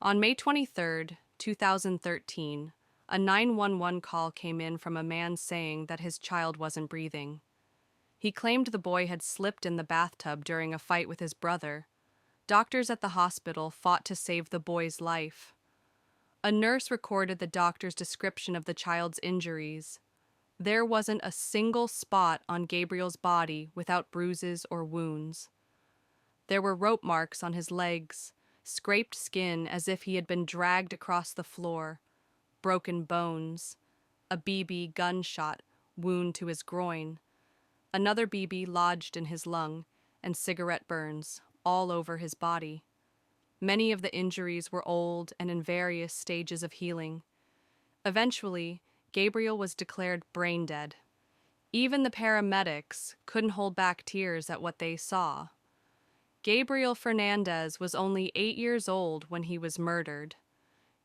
On May 23rd, 2013, a 911 call came in from a man saying that his child wasn't breathing. He claimed the boy had slipped in the bathtub during a fight with his brother. Doctors at the hospital fought to save the boy's life. A nurse recorded the doctor's description of the child's injuries. There wasn't a single spot on Gabriel's body without bruises or wounds. There were rope marks on his legs, scraped skin as if he had been dragged across the floor, broken bones, a BB gunshot wound to his groin, another BB lodged in his lung, and cigarette burns all over his body. Many of the injuries were old and in various stages of healing. Eventually, Gabriel was declared brain dead. Even the paramedics couldn't hold back tears at what they saw. Gabriel Fernandez was only 8 years old when he was murdered.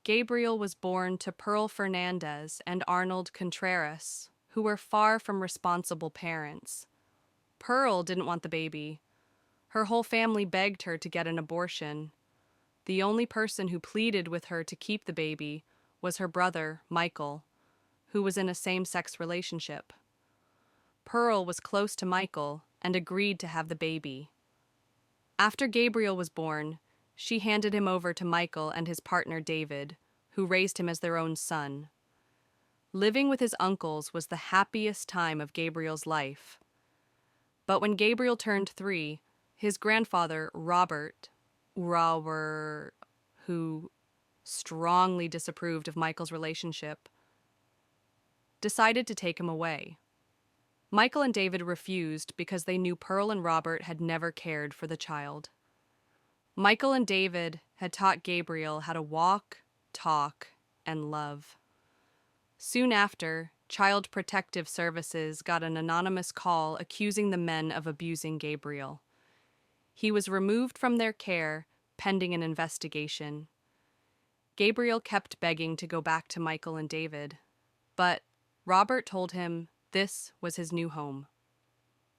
Gabriel was born to Pearl Fernandez and Arnold Contreras, who were far from responsible parents. Pearl didn't want the baby. Her whole family begged her to get an abortion. The only person who pleaded with her to keep the baby was her brother, Michael, who was in a same-sex relationship. Pearl was close to Michael and agreed to have the baby. After Gabriel was born, she handed him over to Michael and his partner David, who raised him as their own son. Living with his uncles was the happiest time of Gabriel's life. But when Gabriel turned 3, his grandfather, Robert, who strongly disapproved of Michael's relationship, decided to take him away. Michael and David refused because they knew Pearl and Robert had never cared for the child. Michael and David had taught Gabriel how to walk, talk, and love. Soon after, Child Protective Services got an anonymous call accusing the men of abusing Gabriel. He was removed from their care, pending an investigation. Gabriel kept begging to go back to Michael and David, but Robert told him this was his new home.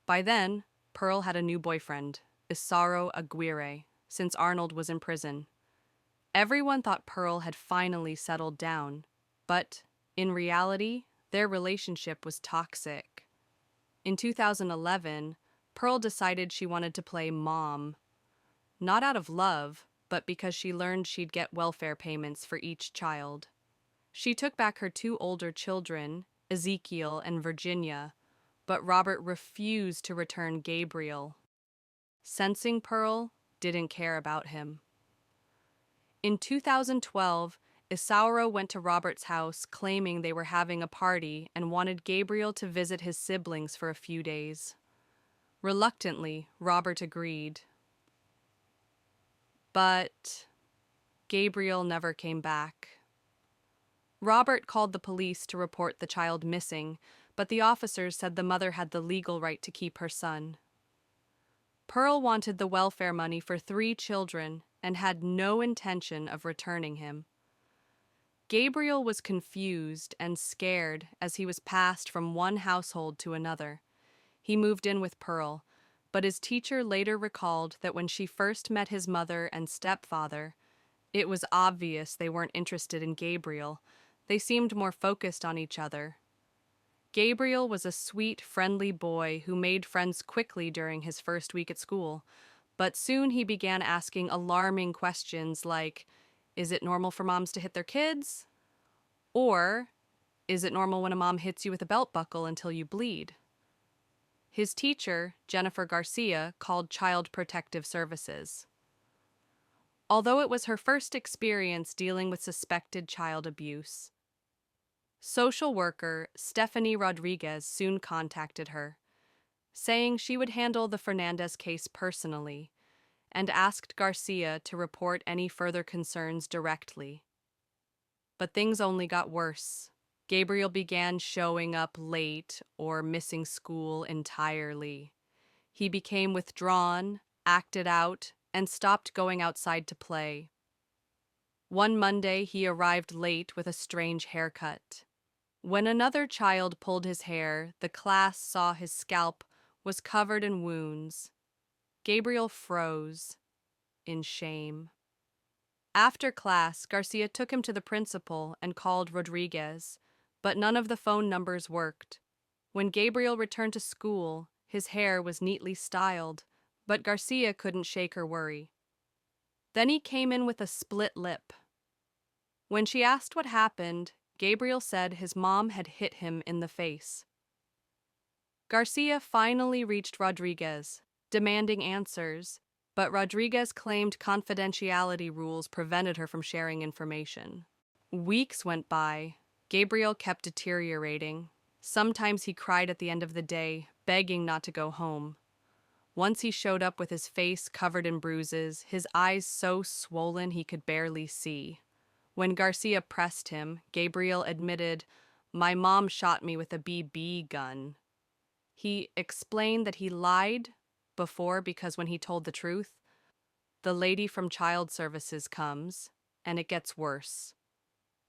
By then, Pearl had a new boyfriend, Isaro Aguirre, since Arnold was in prison. Everyone thought Pearl had finally settled down, but in reality, their relationship was toxic. In 2011, Pearl decided she wanted to play mom, not out of love, but because she learned she'd get welfare payments for each child. She took back her 2 older children, Ezekiel and Virginia, but Robert refused to return Gabriel. Sensing Pearl didn't care about him. In 2012, Isauro went to Robert's house claiming they were having a party and wanted Gabriel to visit his siblings for a few days. Reluctantly, Robert agreed. But Gabriel never came back. Robert called the police to report the child missing, but the officers said the mother had the legal right to keep her son. Pearl wanted the welfare money for 3 children and had no intention of returning him. Gabriel was confused and scared as he was passed from one household to another. He moved in with Pearl, but his teacher later recalled that when she first met his mother and stepfather, it was obvious they weren't interested in Gabriel. They seemed more focused on each other. Gabriel was a sweet, friendly boy who made friends quickly during his first week at school, but soon he began asking alarming questions like, "Is it normal for moms to hit their kids?" Or, "Is it normal when a mom hits you with a belt buckle until you bleed?" His teacher, Jennifer Garcia, called Child Protective Services. Although it was her first experience dealing with suspected child abuse, social worker Stephanie Rodriguez soon contacted her, saying she would handle the Fernandez case personally, and asked Garcia to report any further concerns directly. But things only got worse. Gabriel began showing up late or missing school entirely. He became withdrawn, acted out, and stopped going outside to play. One Monday, he arrived late with a strange haircut. When another child pulled his hair, the class saw his scalp was covered in wounds. Gabriel froze in shame. After class, Garcia took him to the principal and called Rodriguez, but none of the phone numbers worked. When Gabriel returned to school, his hair was neatly styled, but Garcia couldn't shake her worry. Then he came in with a split lip. When she asked what happened, Gabriel said his mom had hit him in the face. Garcia finally reached Rodriguez, demanding answers, but Rodriguez claimed confidentiality rules prevented her from sharing information. Weeks went by. Gabriel kept deteriorating. Sometimes he cried at the end of the day, begging not to go home. Once he showed up with his face covered in bruises, his eyes so swollen he could barely see. When Garcia pressed him, Gabriel admitted, "My mom shot me with a BB gun." He explained that he lied before because when he told the truth, the lady from child services comes, and it gets worse.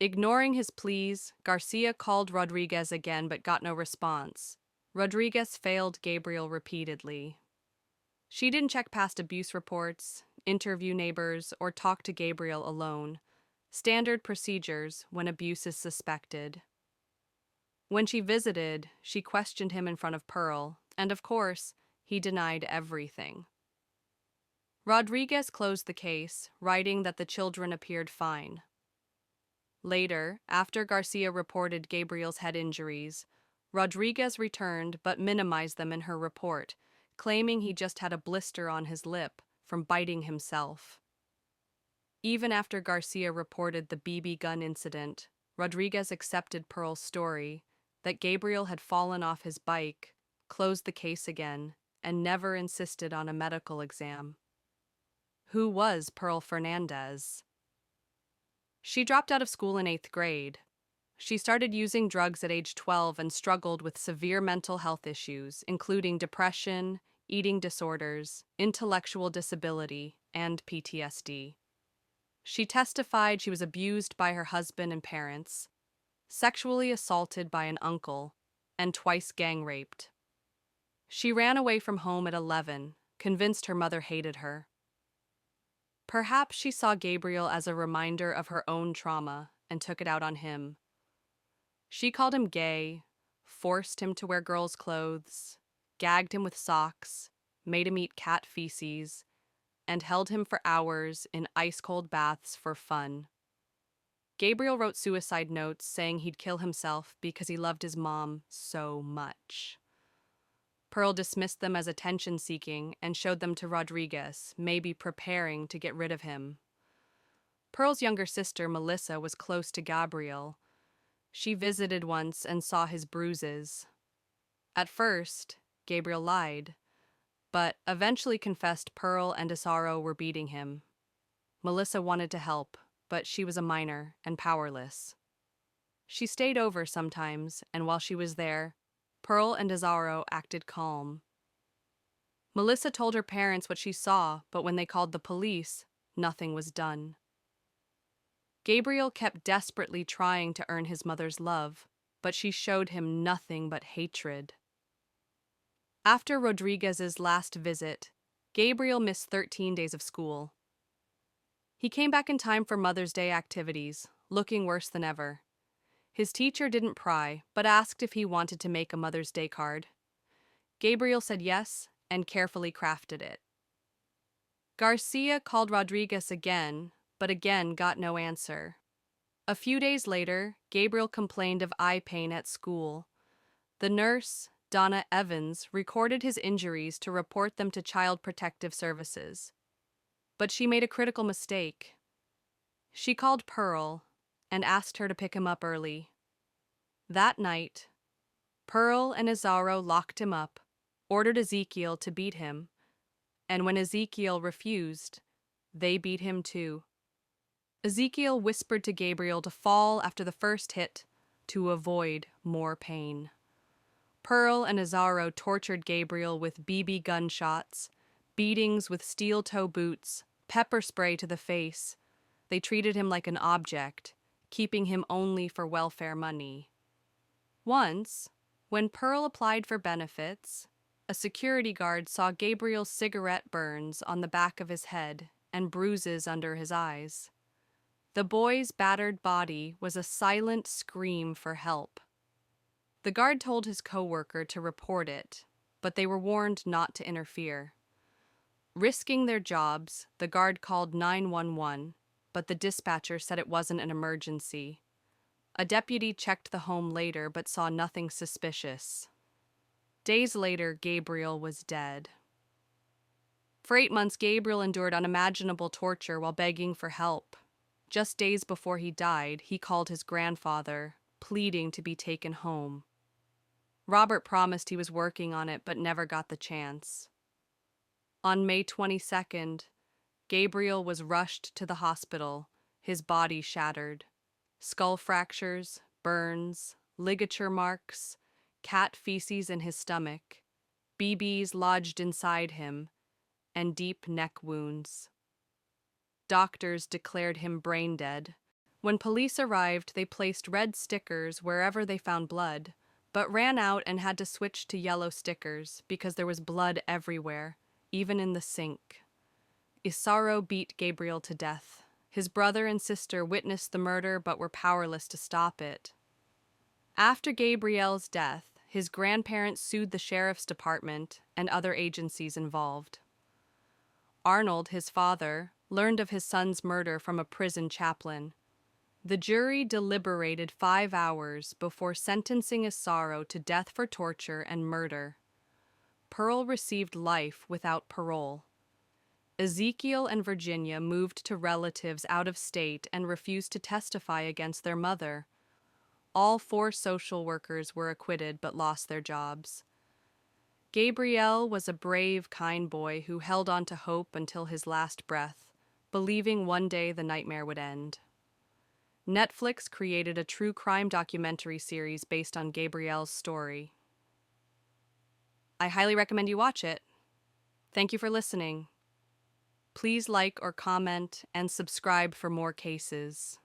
Ignoring his pleas, Garcia called Rodriguez again but got no response. Rodriguez failed Gabriel repeatedly. She didn't check past abuse reports, interview neighbors, or talk to Gabriel alone. Standard procedures when abuse is suspected. When she visited, she questioned him in front of Pearl, and of course, he denied everything. Rodriguez closed the case, writing that the children appeared fine. Later, after Garcia reported Gabriel's head injuries, Rodriguez returned but minimized them in her report, claiming he just had a blister on his lip from biting himself. Even after Garcia reported the BB gun incident, Rodriguez accepted Pearl's story that Gabriel had fallen off his bike, closed the case again, and never insisted on a medical exam. Who was Pearl Fernandez? She dropped out of school in 8th grade. She started using drugs at age 12 and struggled with severe mental health issues, including depression, eating disorders, intellectual disability, and PTSD. She testified she was abused by her husband and parents, sexually assaulted by an uncle, and twice gang raped. She ran away from home at 11, convinced her mother hated her. Perhaps she saw Gabriel as a reminder of her own trauma and took it out on him. She called him gay, forced him to wear girls' clothes, gagged him with socks, made him eat cat feces, and held him for hours in ice-cold baths for fun. Gabriel wrote suicide notes saying he'd kill himself because he loved his mom so much. Pearl dismissed them as attention-seeking and showed them to Rodriguez, maybe preparing to get rid of him. Pearl's younger sister, Melissa, was close to Gabriel. She visited once and saw his bruises. At first, Gabriel lied, but eventually confessed Pearl and Isaro were beating him. Melissa wanted to help, but she was a minor and powerless. She stayed over sometimes, and while she was there, Pearl and Isaro acted calm. Melissa told her parents what she saw, but when they called the police, nothing was done. Gabriel kept desperately trying to earn his mother's love, but she showed him nothing but hatred. After Rodriguez's last visit, Gabriel missed 13 days of school. He came back in time for Mother's Day activities, looking worse than ever. His teacher didn't pry, but asked if he wanted to make a Mother's Day card. Gabriel said yes and carefully crafted it. Garcia called Rodriguez again, but again got no answer. A few days later, Gabriel complained of eye pain at school. The nurse, Donna Evans, recorded his injuries to report them to Child Protective Services. But she made a critical mistake. She called Pearl and asked her to pick him up early. That night, Pearl and Isaro locked him up, ordered Ezekiel to beat him, and when Ezekiel refused, they beat him too. Ezekiel whispered to Gabriel to fall after the first hit to avoid more pain. Pearl and Isaro tortured Gabriel with BB gunshots, beatings with steel-toe boots, pepper spray to the face. They treated him like an object, keeping him only for welfare money. Once, when Pearl applied for benefits, a security guard saw Gabriel's cigarette burns on the back of his head and bruises under his eyes. The boy's battered body was a silent scream for help. The guard told his coworker to report it, but they were warned not to interfere. Risking their jobs, the guard called 911, but the dispatcher said it wasn't an emergency. A deputy checked the home later but saw nothing suspicious. Days later, Gabriel was dead. For 8 months, Gabriel endured unimaginable torture while begging for help. Just days before he died, he called his grandfather, pleading to be taken home. Robert promised he was working on it but never got the chance. On May 22nd, Gabriel was rushed to the hospital, his body shattered. Skull fractures, burns, ligature marks, cat feces in his stomach, BBs lodged inside him, and deep neck wounds. Doctors declared him brain dead. When police arrived, they placed red stickers wherever they found blood, but ran out and had to switch to yellow stickers because there was blood everywhere, even in the sink. Isaro beat Gabriel to death. His brother and sister witnessed the murder but were powerless to stop it. After Gabriel's death, his grandparents sued the sheriff's department and other agencies involved. Arnold, his father, learned of his son's murder from a prison chaplain. The jury deliberated 5 hours before sentencing Isaro to death for torture and murder. Pearl received life without parole. Ezekiel and Virginia moved to relatives out of state and refused to testify against their mother. All 4 social workers were acquitted but lost their jobs. Gabriel was a brave, kind boy who held on to hope until his last breath, believing one day the nightmare would end. Netflix created a true crime documentary series based on Gabriel's story. I highly recommend you watch it. Thank you for listening. Please like or comment and subscribe for more cases.